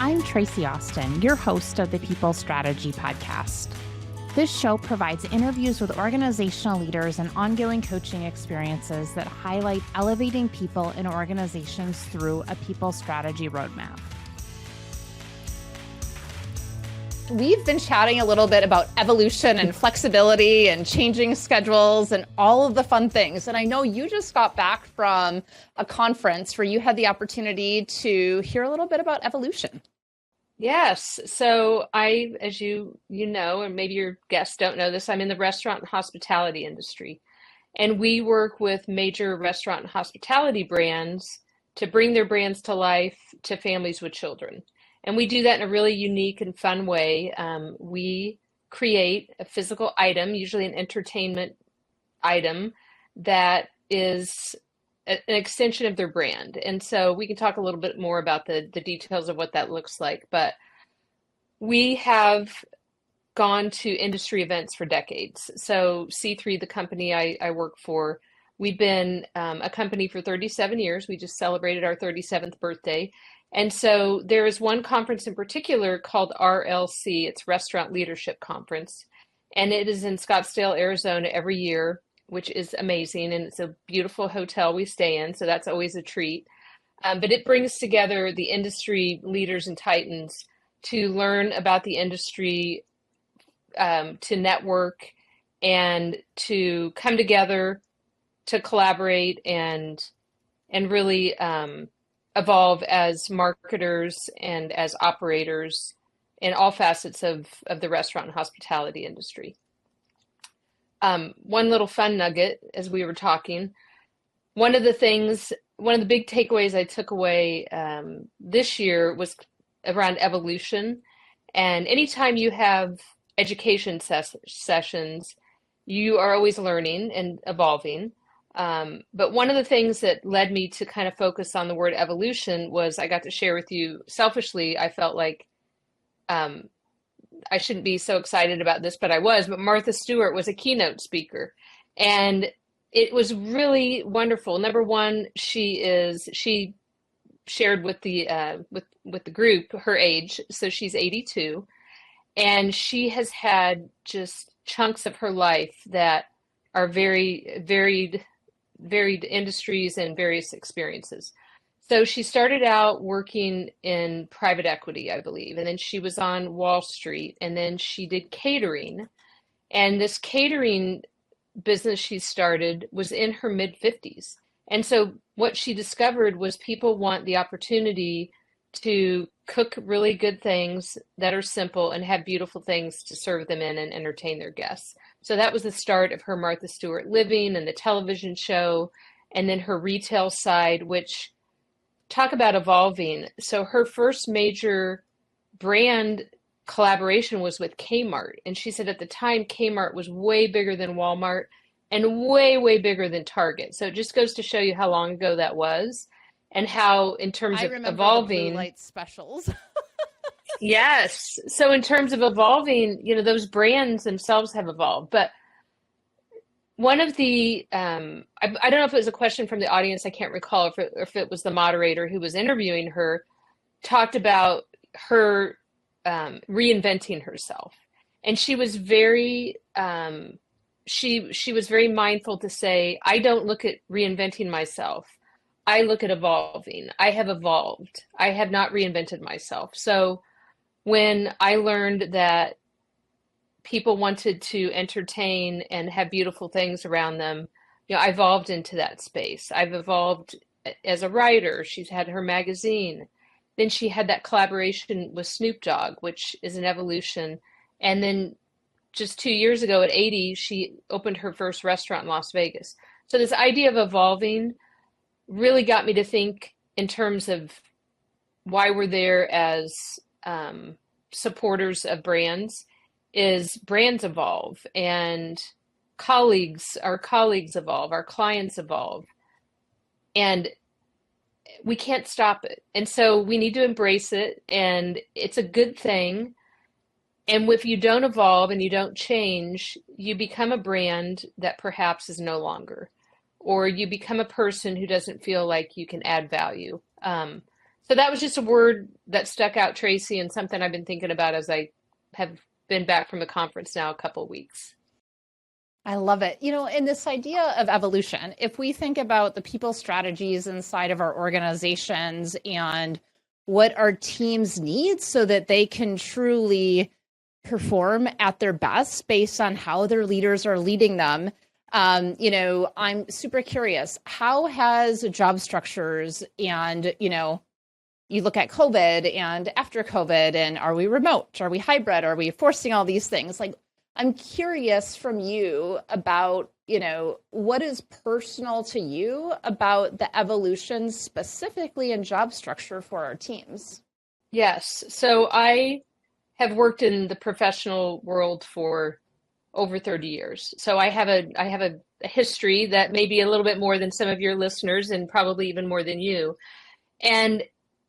I'm Tracy Austin, your host of the People Strategy Podcast. This show provides interviews with organizational leaders and ongoing coaching experiences that highlight elevating people in organizations through a people strategy roadmap. We've been chatting a little bit about evolution and flexibility and changing schedules and all of the fun things. And I know you just got back from a conference where you had the opportunity to hear a little bit about evolution. Yes. So as you know, and maybe your guests don't know this, I'm in the restaurant and hospitality industry. And we work with major restaurant and hospitality brands to bring their brands to life to families with children. And we do that in a really unique and fun way. We create a physical item, usually an entertainment item, that is an extension of their brand. And so we can talk a little bit more about the details of what that looks like. But we have gone to industry events for decades. So C3, the company I work for, we've been a company for 37 years. We just celebrated our 37th birthday. And so there is one conference in particular called RLC. It's Restaurant Leadership Conference. And it is in Scottsdale, Arizona every year, which is amazing. And it's a beautiful hotel we stay in. So that's always a treat. But it brings together the industry leaders and titans to learn about the industry, to network, and to come together to collaborate and really evolve as marketers and as operators in all facets of the restaurant and hospitality industry. One little fun nugget as we were talking, one of the big takeaways I took away this year was around evolution. And anytime you have education sessions, you are always learning and evolving. But one of the things that led me to kind of focus on the word evolution was I got to share with you, selfishly, I felt like I shouldn't be so excited about this, but I was. But Martha Stewart was a keynote speaker. And it was really wonderful. Number one, she shared with the with the group her age. So she's 82. And she has had just chunks of her life that are very varied industries and various experiences. So she started out working in private equity, I believe, and then she was on Wall Street, and then she did catering. And this catering business she started was in her mid-50s. And so what she discovered was people want the opportunity to cook really good things that are simple and have beautiful things to serve them in and entertain their guests. So that was the start of her Martha Stewart Living and the television show, and then her retail side, which talk about evolving. So her first major brand collaboration was with Kmart. And she said at the time, Kmart was way bigger than Walmart and way, way bigger than Target. So it just goes to show you how long ago that was and how in terms of evolving. The blue light specials. Yes. So in terms of evolving, those brands themselves have evolved. But one of the, I don't know if it was a question from the audience, I can't recall if it was the moderator who was interviewing her, talked about her reinventing herself. And she was very, she was very mindful to say, I don't look at reinventing myself. I look at evolving. I have evolved. I have not reinvented myself. So when I learned that people wanted to entertain and have beautiful things around them, I evolved into that space. I've evolved as a writer. She's had her magazine. Then she had that collaboration with Snoop Dogg, which is an evolution. And then just 2 years ago at 80, she opened her first restaurant in Las Vegas. So this idea of evolving really got me to think in terms of why we're there as supporters of brands, is brands evolve and our colleagues evolve, our clients evolve, and we can't stop it. And so we need to embrace it, and it's a good thing. And if you don't evolve and you don't change, you become a brand that perhaps is no longer, or you become a person who doesn't feel like you can add value. So So that was just a word that stuck out, Tracy, and something I've been thinking about as I have been back from the conference now a couple of weeks. I love it. In this idea of evolution, if we think about the people strategies inside of our organizations and what our teams need so that they can truly perform at their best based on how their leaders are leading them, I'm super curious. How has job structures and, you look at COVID and after COVID, and are we remote? Are we hybrid? Are we forcing all these things? Like, I'm curious from you about, what is personal to you about the evolution specifically in job structure for our teams? Yes. So I have worked in the professional world for over 30 years. So I have a history that may be a little bit more than some of your listeners and probably even more than you. And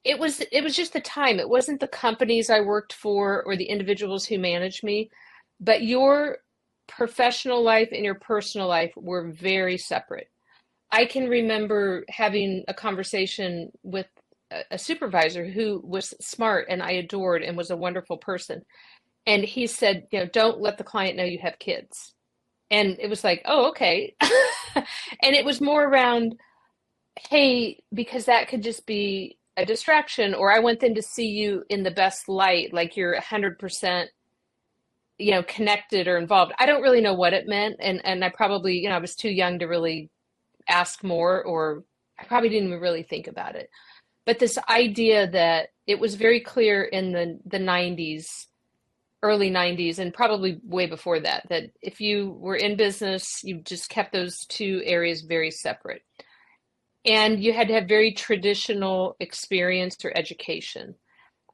it was just the time. It wasn't the companies I worked for or the individuals who managed me, but your professional life and your personal life were very separate. I can remember having a conversation with a supervisor who was smart and I adored and was a wonderful person. And he said, don't let the client know you have kids. And it was like, oh, okay. And it was more around, hey, because that could just be a distraction, or I want them to see you in the best light, like you're 100%, connected or involved. I don't really know what it meant. And I probably, I was too young to really ask more, or I probably didn't even really think about it. But this idea that it was very clear in the 90s, early 90s, and probably way before that, that if you were in business, you just kept those two areas very separate. And you had to have very traditional experience or education.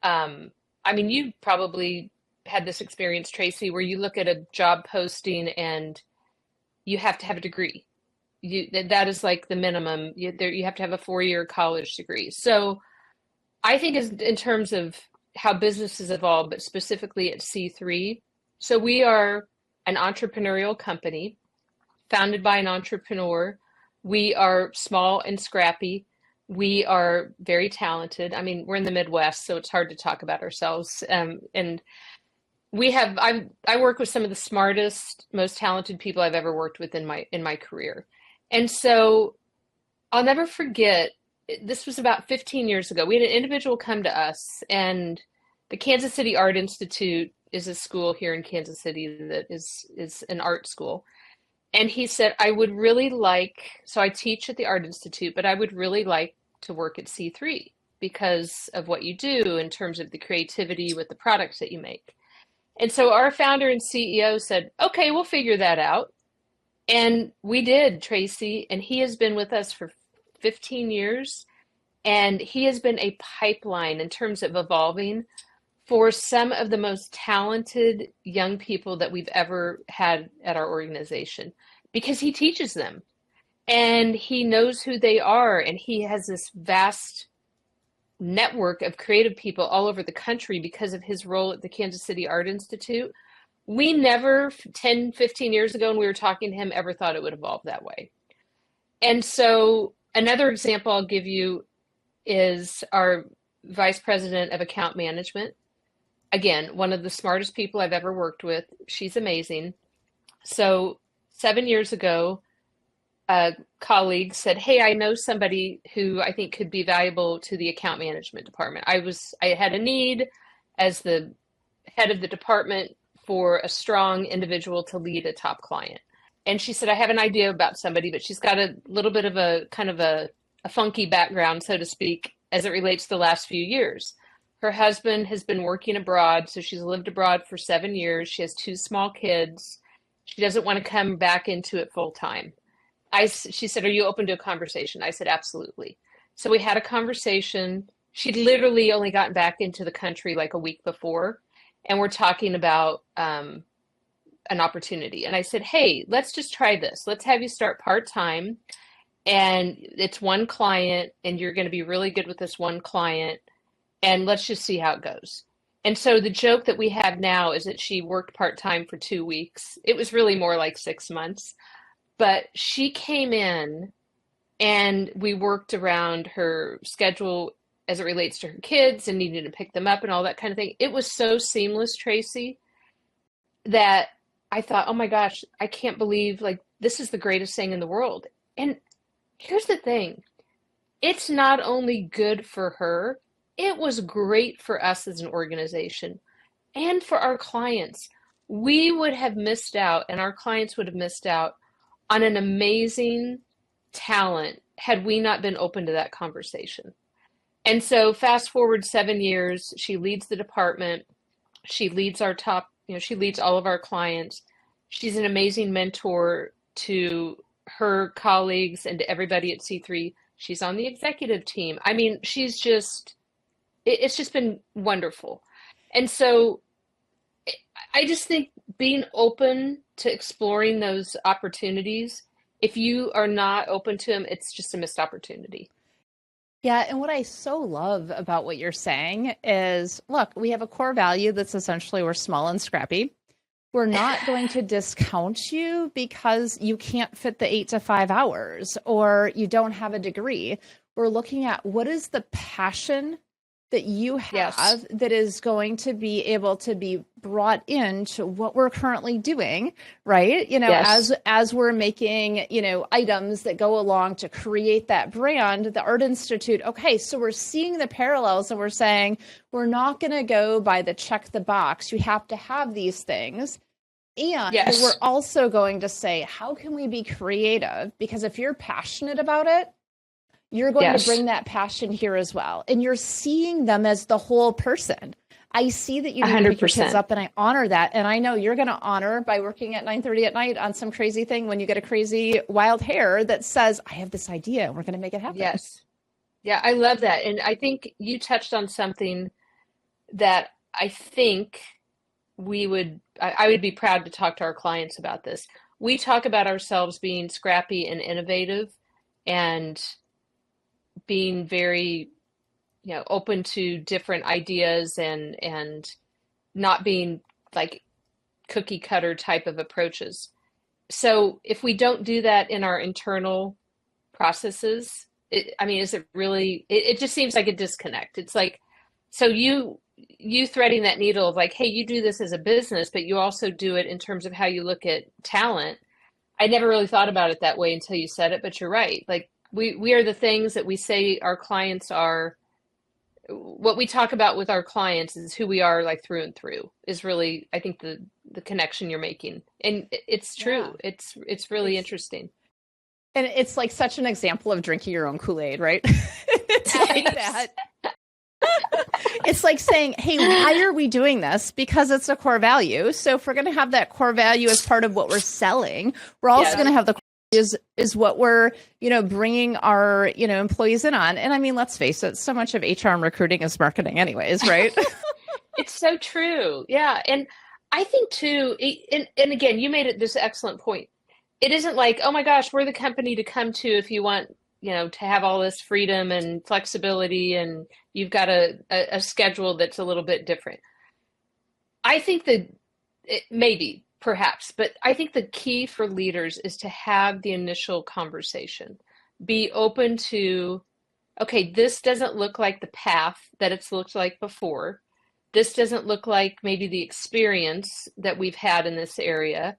You probably had this experience, Tracy, where you look at a job posting and you have to have a degree. That is like the minimum. You have to have a 4-year college degree. So I think in terms of how business has evolved, but specifically at C3, so we are an entrepreneurial company founded by an entrepreneur. We are small and scrappy. We are very talented. We're in the Midwest, so it's hard to talk about ourselves. And I work with some of the smartest, most talented people I've ever worked with in my career. And so I'll never forget, this was about 15 years ago. We had an individual come to us, and the Kansas City Art Institute is a school here in Kansas City that is an art school. And he said, I teach at the Art Institute, but I would really like to work at C3 because of what you do in terms of the creativity with the products that you make. And so our founder and CEO said, okay, we'll figure that out. And we did, Tracy, and he has been with us for 15 years. And he has been a pipeline in terms of evolving for some of the most talented young people that we've ever had at our organization, because he teaches them and he knows who they are. And he has this vast network of creative people all over the country because of his role at the Kansas City Art Institute. We never 10, 15 years ago when we were talking to him ever thought it would evolve that way. And so another example I'll give you is our vice president of account management. Again, one of the smartest people I've ever worked with. She's amazing. So 7 years ago, a colleague said, hey, I know somebody who I think could be valuable to the account management department. I had a need as the head of the department for a strong individual to lead a top client. And she said, I have an idea about somebody, but she's got a little bit of a kind of a funky background, so to speak, as it relates to the last few years. Her husband has been working abroad, so she's lived abroad for 7 years. She has 2 small kids. She doesn't want to come back into it full time. She said, are you open to a conversation? I said, absolutely. So we had a conversation. She'd literally only gotten back into the country like a week before, and we're talking about an opportunity. And I said, hey, let's just try this. Let's have you start part-time, and it's one client, and you're going to be really good with this one client, and let's just see how it goes. And so the joke that we have now is that she worked part-time for 2 weeks. It was really more like 6 months. But she came in and we worked around her schedule as it relates to her kids and needing to pick them up and all that kind of thing. It was so seamless, Tracy, that I thought, oh my gosh, I can't believe like this is the greatest thing in the world. And here's the thing. It's not only good for her, it was great for us as an organization and for our clients. We would have missed out, and our clients would have missed out on an amazing talent had we not been open to that conversation. And so fast forward 7 years, she leads the department. She leads our top, she leads all of our clients. She's an amazing mentor to her colleagues and to everybody at C3. She's on the executive team. I mean, it's just been wonderful. And so I just think being open to exploring those opportunities, if you are not open to them, it's just a missed opportunity. Yeah. And what I so love about what you're saying is, look, we have a core value that's essentially we're small and scrappy. We're not going to discount you because you can't fit the 8 to 5 hours or you don't have a degree. We're looking at what is the passion that you have that is going to be able to be brought into what we're currently doing, right? As we're making, items that go along to create that brand, the Art Institute. Okay. So we're seeing the parallels and we're saying, we're not going to go by the check the box. You have to have these things. And we're also going to say, how can we be creative? Because if you're passionate about it, you're going to bring that passion here as well. And you're seeing them as the whole person. I see that you need to pick your kids up and I honor that. And I know you're going to honor by working at 9:30 at night on some crazy thing when you get a crazy wild hair that says, I have this idea and we're going to make it happen. Yes. Yeah, I love that. And I think you touched on something that I think I would be proud to talk to our clients about this. We talk about ourselves being scrappy and innovative and being very, open to different ideas and not being like cookie cutter type of approaches. So if we don't do that in our internal processes, is it really, it just seems like a disconnect. It's like, so you threading that needle of like, hey, you do this as a business, but you also do it in terms of how you look at talent. I never really thought about it that way until you said it, but you're right. Like we are the things that we say our clients are. What we talk about with our clients is who we are, like through and through, is really, I think, the connection you're making. And it's true. Yeah. It's really interesting. And it's like such an example of drinking your own Kool-Aid, right? It's like that. It's like saying, hey, why are we doing this? Because it's a core value. So if we're going to have that core value as part of what we're selling, we're also going to have the is what we're, bringing our, employees in on. And I mean, let's face it, so much of HR and recruiting is marketing anyways, right? It's so true. Yeah. And I think too, and again, you made this excellent point. It isn't like, oh my gosh, we're the company to come to if you want, to have all this freedom and flexibility and you've got a schedule that's a little bit different. I think that maybe, perhaps, but I think the key for leaders is to have the initial conversation. Be open to, okay, this doesn't look like the path that it's looked like before. This doesn't look like maybe the experience that we've had in this area.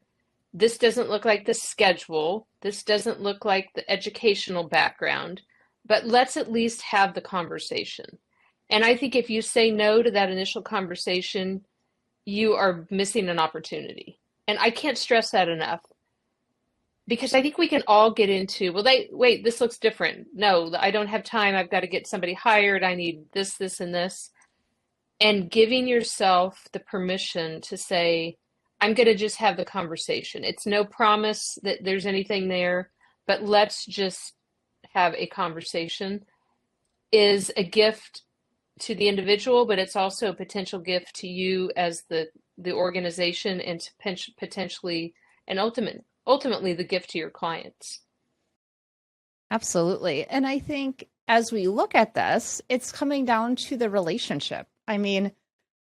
This doesn't look like the schedule. This doesn't look like the educational background, but let's at least have the conversation. And I think if you say no to that initial conversation, you are missing an opportunity. And I can't stress that enough because I think we can all get into, wait, this looks different. No, I don't have time. I've got to get somebody hired. I need this, this, and this. And giving yourself the permission to say, I'm going to just have the conversation. It's no promise that there's anything there, but let's just have a conversation is a gift to the individual, but it's also a potential gift to you as the organization and potentially and ultimately the gift to your clients. Absolutely. And I think as we look at this, it's coming down to the relationship. I mean,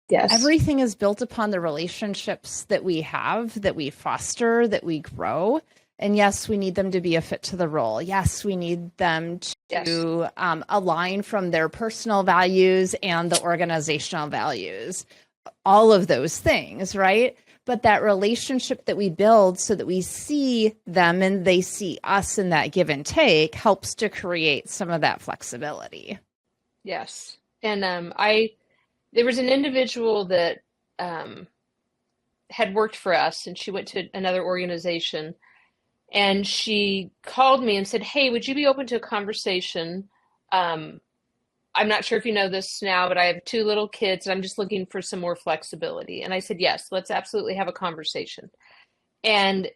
yes, everything is built upon the relationships that we have, that we foster, that we grow. And yes, we need them to be a fit to the role. Yes, we need them to align from their personal values and the organizational values, all of those things, right? But that relationship that we build so that we see them and they see us in that give and take helps to create some of that flexibility. Yes. And there was an individual that had worked for us, and she went to another organization, and she called me and said, "Hey, would you be open to a conversation? I'm not sure if you know this now, but I have 2 little kids, and I'm just looking for some more flexibility." And I said, "Yes, let's absolutely have a conversation." And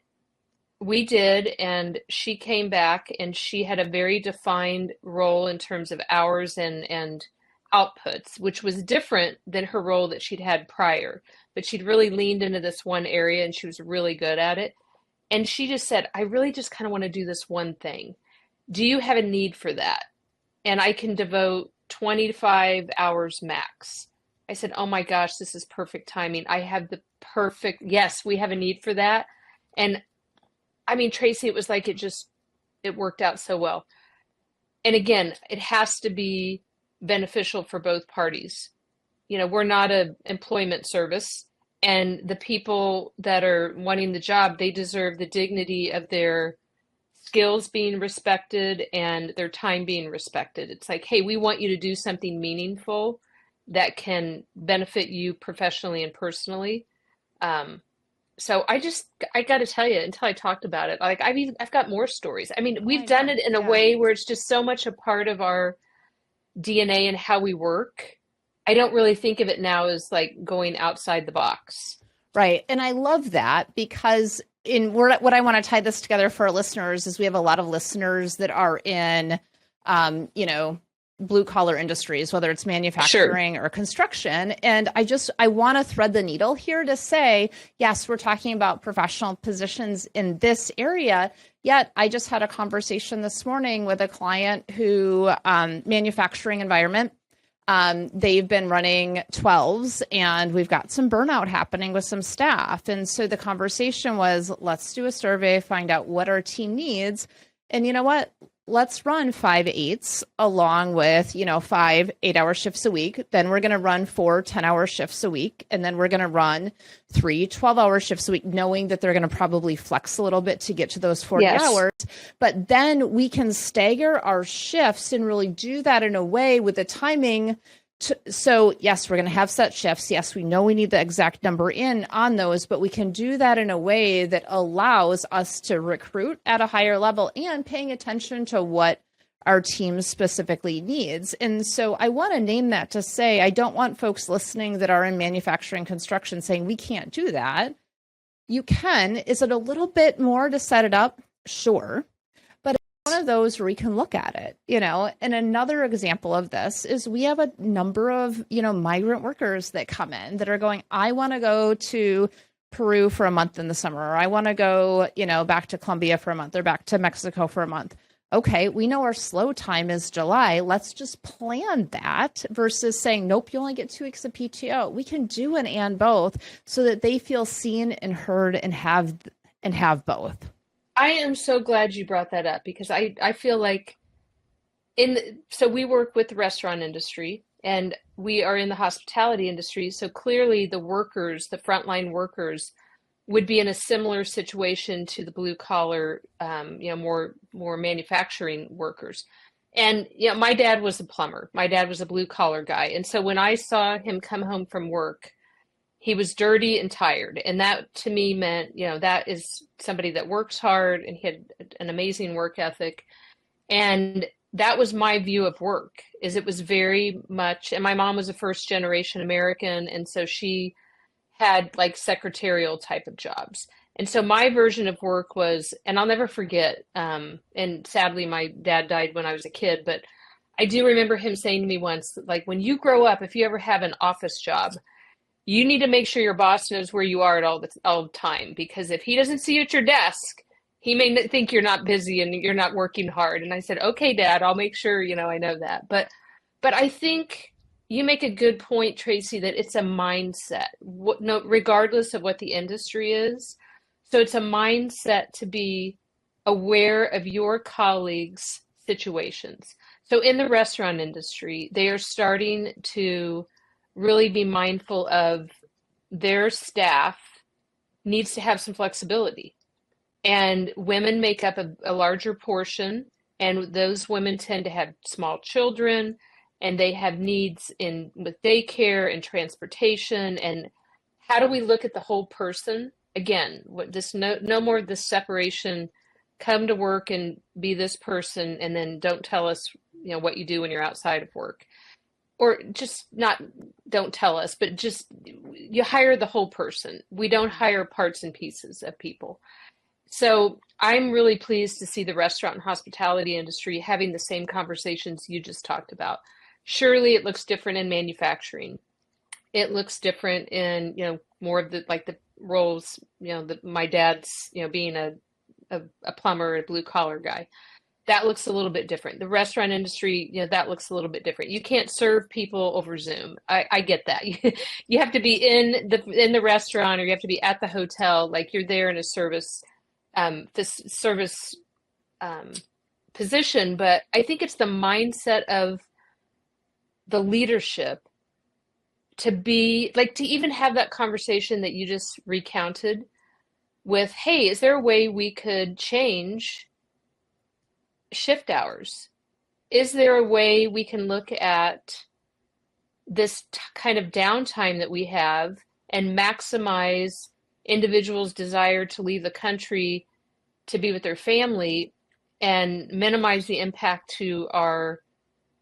we did, and she came back, and she had a very defined role in terms of hours and outputs, which was different than her role that she'd had prior. But she'd really leaned into this one area, and she was really good at it. And she just said, "I really just kind of want to do this one thing. Do you have a need for that? And I can devote 25 hours max." I said, "Oh my gosh, this is perfect timing. I have the perfect, yes, we have a need for that." And I mean, Tracy, it was like it worked out so well. And again, it has to be beneficial for both parties. We're not an employment service, and the people that are wanting the job, they deserve the dignity of their skills being respected and their time being respected. It's like, hey, we want you to do something meaningful that can benefit you professionally and personally. So I got to tell you, until I talked about it, like I've got more stories. I mean, we've done it in a way where it's just so much a part of our DNA and how we work. I don't really think of it now as like going outside the box. Right. And I love that, because what I want to tie this together for our listeners is we have a lot of listeners that are in, blue collar industries, whether it's manufacturing or construction. And I want to thread the needle here to say, yes, we're talking about professional positions in this area. Yet I just had a conversation this morning with a client who, manufacturing environment, they've been running 12s, and we've got some burnout happening with some staff. And so the conversation was, let's do a survey, find out what our team needs. And you know what? Let's run 5 8s along with, 5 8-hour shifts a week. Then we're going to run 4 10-hour shifts a week. And then we're going to run 3 12-hour shifts a week, knowing that they're going to probably flex a little bit to get to those 40 hours. But then we can stagger our shifts and really do that in a way with the timing. So yes, we're going to have set shifts. Yes, we know we need the exact number in on those, but we can do that in a way that allows us to recruit at a higher level and paying attention to what our team specifically needs. And so I want to name that to say, I don't want folks listening that are in manufacturing construction saying we can't do that. You can. Is it a little bit more to set it up? Sure. One of those where we can look at it, and another example of this is we have a number of, migrant workers that come in that are going, I want to go to Peru for a month in the summer, or I want to go, back to Colombia for a month, or back to Mexico for a month. Okay, we know our slow time is July. Let's just plan that versus saying, nope, you only get 2 weeks of PTO. We can do an and both so that they feel seen and heard and have both. I am so glad you brought that up, because I feel like so we work with the restaurant industry, and we are in the hospitality industry. So clearly the workers, the frontline workers, would be in a similar situation to the blue collar, more manufacturing workers. And my dad was a plumber. My dad was a blue collar guy. And so when I saw him come home from work, he was dirty and tired. And that to me meant, that is somebody that works hard, and he had an amazing work ethic. And that was my view of work, is it was very much, and my mom was a first generation American. And so she had like secretarial type of jobs. And so my version of work was, and I'll never forget, and sadly my dad died when I was a kid, but I do remember him saying to me once, like, when you grow up, if you ever have an office job, you need to make sure your boss knows where you are at all the time, because if he doesn't see you at your desk, he may think you're not busy and you're not working hard. And I said, okay, Dad, I'll make sure, I know that. But I think you make a good point, Tracy, that it's a mindset, regardless of what the industry is. So it's a mindset to be aware of your colleagues' situations. So in the restaurant industry, they are starting to really be mindful of their staff needs to have some flexibility. And women make up a larger portion, and those women tend to have small children, and they have needs in with daycare and transportation. And how do we look at the whole person? Again, what this no more of this separation, come to work and be this person, and then don't tell us, what you do when you're outside of work. Or just not don't tell us, but just you hire the whole person. We don't hire parts and pieces of people. So I'm really pleased to see the restaurant and hospitality industry having the same conversations you just talked about. Surely it looks different in manufacturing. It looks different in, more of the roles, my dad's, being a plumber, a blue collar guy. That looks a little bit different. The restaurant industry, that looks a little bit different. You can't serve people over Zoom. I get that. You have to be in the restaurant, or you have to be at the hotel, like you're there in a service position. But I think it's the mindset of the leadership to be like, to even have that conversation that you just recounted with, hey, is there a way we could change shift hours? Is there a way we can look at this kind of downtime that we have and maximize individuals' desire to leave the country to be with their family and minimize the impact to our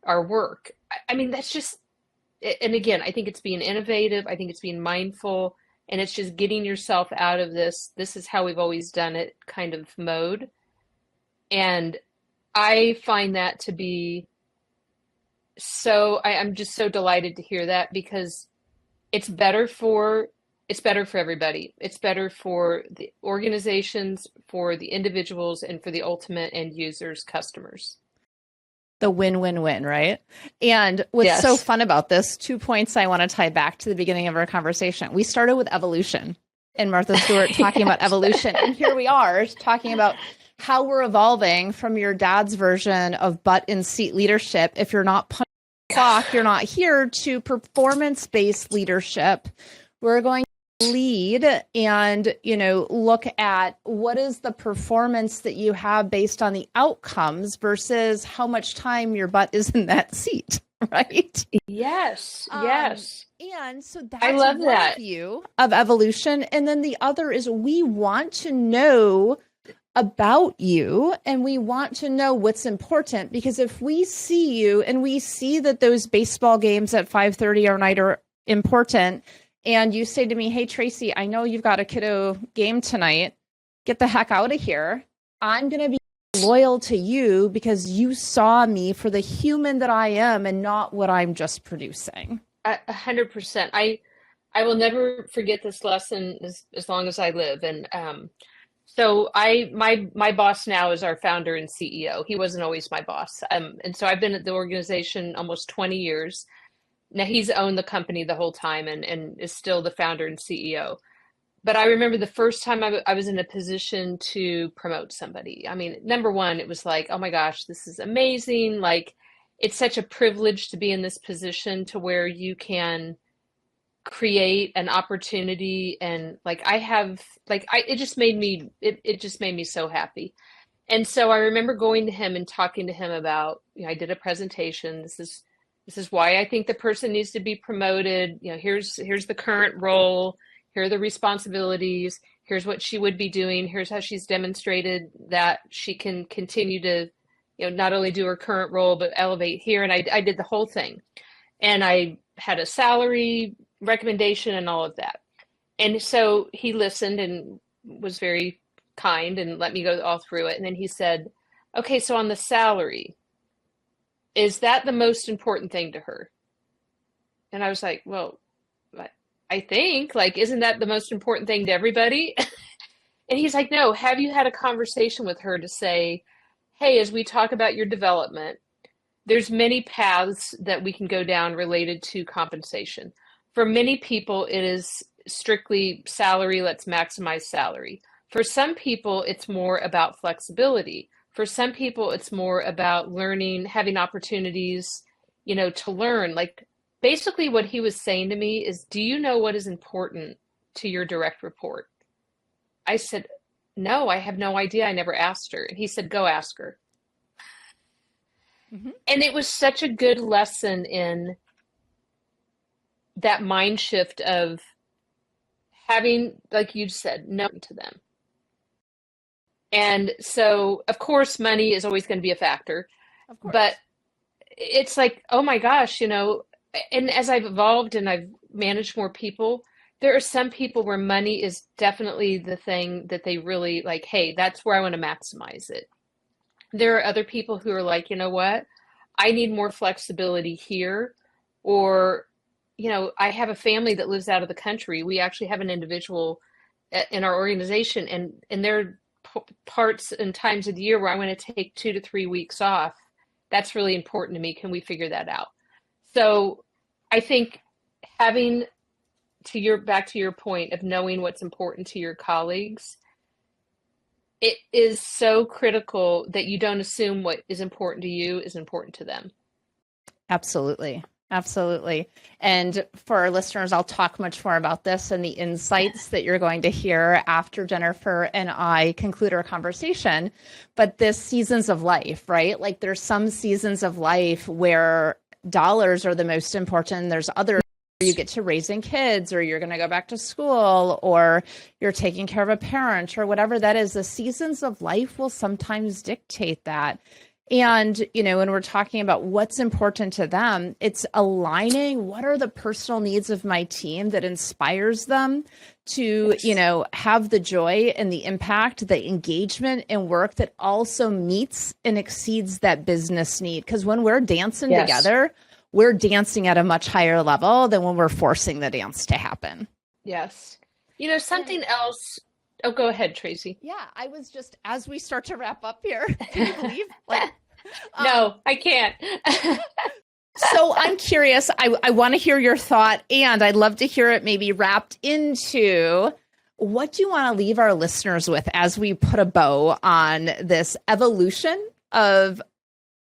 work? I mean, that's just, and again, I think it's being innovative. I think it's being mindful, and it's just getting yourself out of this is how we've always done it kind of mode. And I find that to be so, I'm just so delighted to hear that, because it's better for everybody. It's better for the organizations, for the individuals, and for the ultimate end users, customers. The win-win-win, right? And what's so fun about this, 2 points I want to tie back to the beginning of our conversation. We started with evolution and Martha Stewart talking about evolution. And here we are talking about how we're evolving from your dad's version of butt in seat leadership. If you're not punching the clock, you're not here, to performance-based leadership. We're going to lead and, look at what is the performance that you have based on the outcomes versus how much time your butt is in that seat, right? Yes. And so that's I love one that view of evolution. And then the other is we want to know about you, and we want to know what's important, because if we see you and we see that those baseball games at 5:30 at night are important, and you say to me, hey, Tracy, I know you've got a kiddo game tonight, get the heck out of here. I'm going to be loyal to you because you saw me for the human that I am and not what I'm just producing. 100%. I will never forget this lesson as long as I live. And so my boss now is our founder and CEO. He wasn't always my boss. And so I've been at the organization almost 20 years. Now he's owned the company the whole time and is still the founder and CEO. But I remember the first time I was in a position to promote somebody. I mean, number one, it was like, oh my gosh, this is amazing. Like, it's such a privilege to be in this position to where you can create an opportunity. And like, it just made me so happy. And so I remember going to him and talking to him about, I did a presentation. This is why I think the person needs to be promoted. Here's the current role. Here are the responsibilities. Here's what she would be doing. Here's how she's demonstrated that she can continue to, not only do her current role, but elevate here. And I did the whole thing. And I had a salary recommendation and all of that. And so he listened and was very kind and let me go all through it. And then he said, okay, so on the salary, is that the most important thing to her? And I was like, well, I think, like, isn't that the most important thing to everybody? And he's like, no, have you had a conversation with her to say, hey, as we talk about your development, there's many paths that we can go down related to compensation. For many people, it is strictly salary. Let's maximize salary. For some people, it's more about flexibility. For some people, it's more about learning, having opportunities, to learn. Like basically what he was saying to me is, do you know what is important to your direct report? I said, no, I have no idea. I never asked her. And he said, go ask her. Mm-hmm. And it was such a good lesson in that mind shift of having, like you said, no to them. And so, of course, money is always going to be a factor, Of course. but it's like, oh my gosh, and as I've evolved and I've managed more people, there are some people where money is definitely the thing that they really like, hey, that's where I want to maximize it. There are other people who are like, you know what? I need more flexibility here. Or, I have a family that lives out of the country. We actually have an individual in our organization, and there are parts and times of the year where I want to take 2 to 3 weeks off. That's really important to me. Can we figure that out? So I think having back to your point of knowing what's important to your colleagues, it is so critical that you don't assume what is important to you is important to them. Absolutely. Absolutely. And for our listeners, I'll talk much more about this and the insights that you're going to hear after Jennifer and I conclude our conversation. But this seasons of life, right? Like there's some seasons of life where dollars are the most important. There's others where you get to raising kids, or you're going to go back to school, or you're taking care of a parent, or whatever that is. The seasons of life will sometimes dictate that. And, when we're talking about what's important to them, it's aligning what are the personal needs of my team that inspires them to, have the joy and the impact, the engagement and work that also meets and exceeds that business need. Because when we're dancing together, we're dancing at a much higher level than when we're forcing the dance to happen. Yes. Something else. Oh, go ahead, Tracy. Yeah, I was just, as we start to wrap up here, can you believe? No, I can't. So I'm curious, I want to hear your thought, and I'd love to hear it maybe wrapped into what do you want to leave our listeners with as we put a bow on this evolution of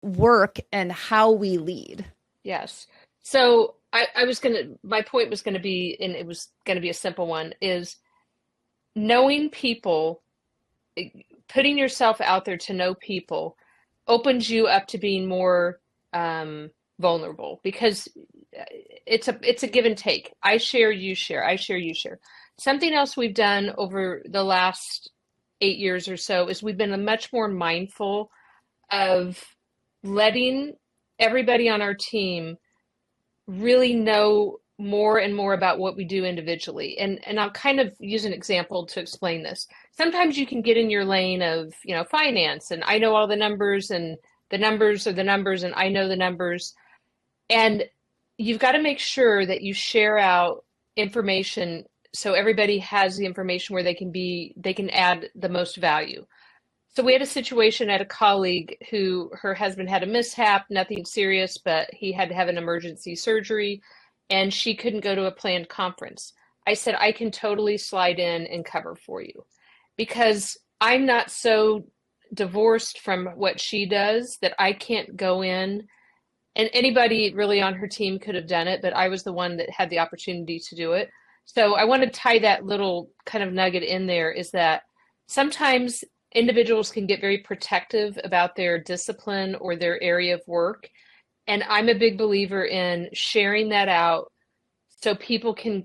work and how we lead? Yes. So my point was going to be, and it was going to be a simple one, is knowing people, putting yourself out there to know people opens you up to being more vulnerable, because it's a give and take. I share, you share, I share, you share. Something else we've done over the last 8 years or so is we've been much more mindful of letting everybody on our team really know more and more about what we do individually. And I'll kind of use an example to explain this. Sometimes you can get in your lane of, finance, and I know all the numbers, and the numbers are the numbers, and I know the numbers. And you've got to make sure that you share out information so everybody has the information where they can add the most value. So we had a situation at a colleague who her husband had a mishap, nothing serious, but he had to have an emergency surgery, and she couldn't go to a planned conference. I said, I can totally slide in and cover for you, because I'm not so divorced from what she does that I can't go in. And anybody really on her team could have done it, but I was the one that had the opportunity to do it. So I want to tie that little kind of nugget in there, is that sometimes individuals can get very protective about their discipline or their area of work. And I'm a big believer in sharing that out so people can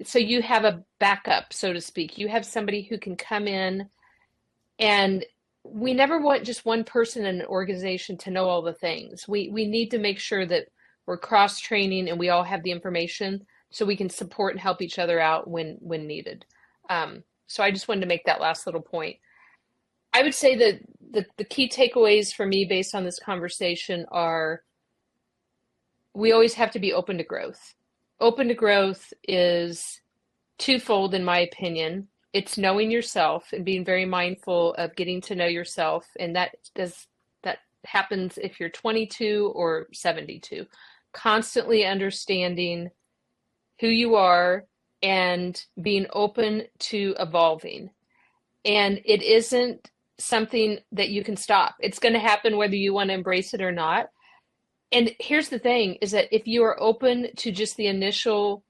so you have a backup, so to speak. You have somebody who can come in, and we never want just one person in an organization to know all the things. We need to make sure that we're cross-training and we all have the information so we can support and help each other out when needed. So I just wanted to make that last little point. I would say that the key takeaways for me based on this conversation are, we always have to be open to growth. Open to growth is twofold, in my opinion. It's knowing yourself and being very mindful of getting to know yourself. And that happens if you're 22 or 72. Constantly understanding who you are and being open to evolving. And it isn't something that you can stop. It's going to happen whether you want to embrace it or not. And here's the thing is that if you are open to just the initial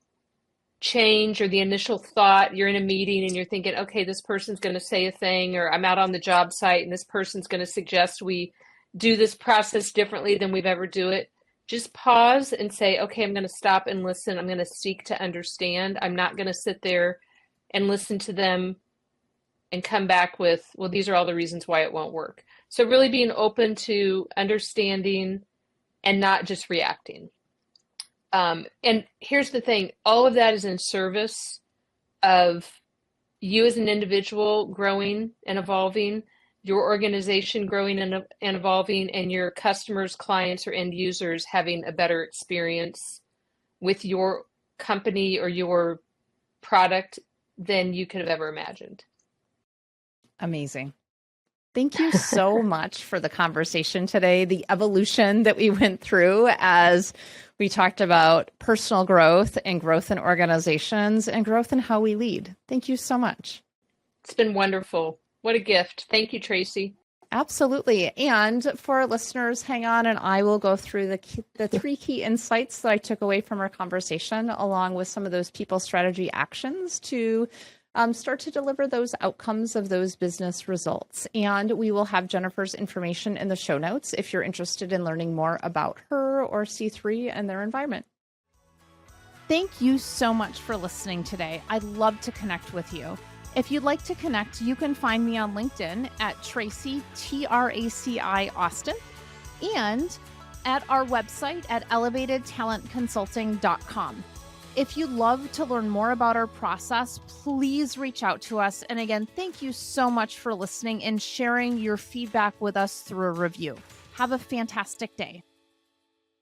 change or the initial thought, you're in a meeting and you're thinking, okay, this person's going to say a thing, or I'm out on the job site and this person's going to suggest we do this process differently than we've ever do it. Just pause and say, okay, I'm going to stop and listen. I'm going to seek to understand. I'm not going to sit there and listen to them and come back with, well, these are all the reasons why it won't work. So really being open to understanding and not just reacting. And here's the thing, all of that is in service of you as an individual growing and evolving, your organization growing and evolving, and your customers, clients, or end users having a better experience with your company or your product than you could have ever imagined. Amazing. Thank you so much for the conversation today, the evolution that we went through as we talked about personal growth and growth in organizations and growth in how we lead. Thank you so much. It's been wonderful. What a gift. Thank you, Tracy. Absolutely. And for our listeners, hang on and I will go through the 3 key insights that I took away from our conversation, along with some of those people strategy actions to start to deliver those outcomes of those business results. And we will have Jennifer's information in the show notes if you're interested in learning more about her or C3 and their environment. Thank you so much for listening today. I'd love to connect with you. If you'd like to connect, you can find me on LinkedIn at Tracy, Traci Austin, and at our website at elevatedtalentconsulting.com. If you'd love to learn more about our process, please reach out to us. And again, thank you so much for listening and sharing your feedback with us through a review. Have a fantastic day.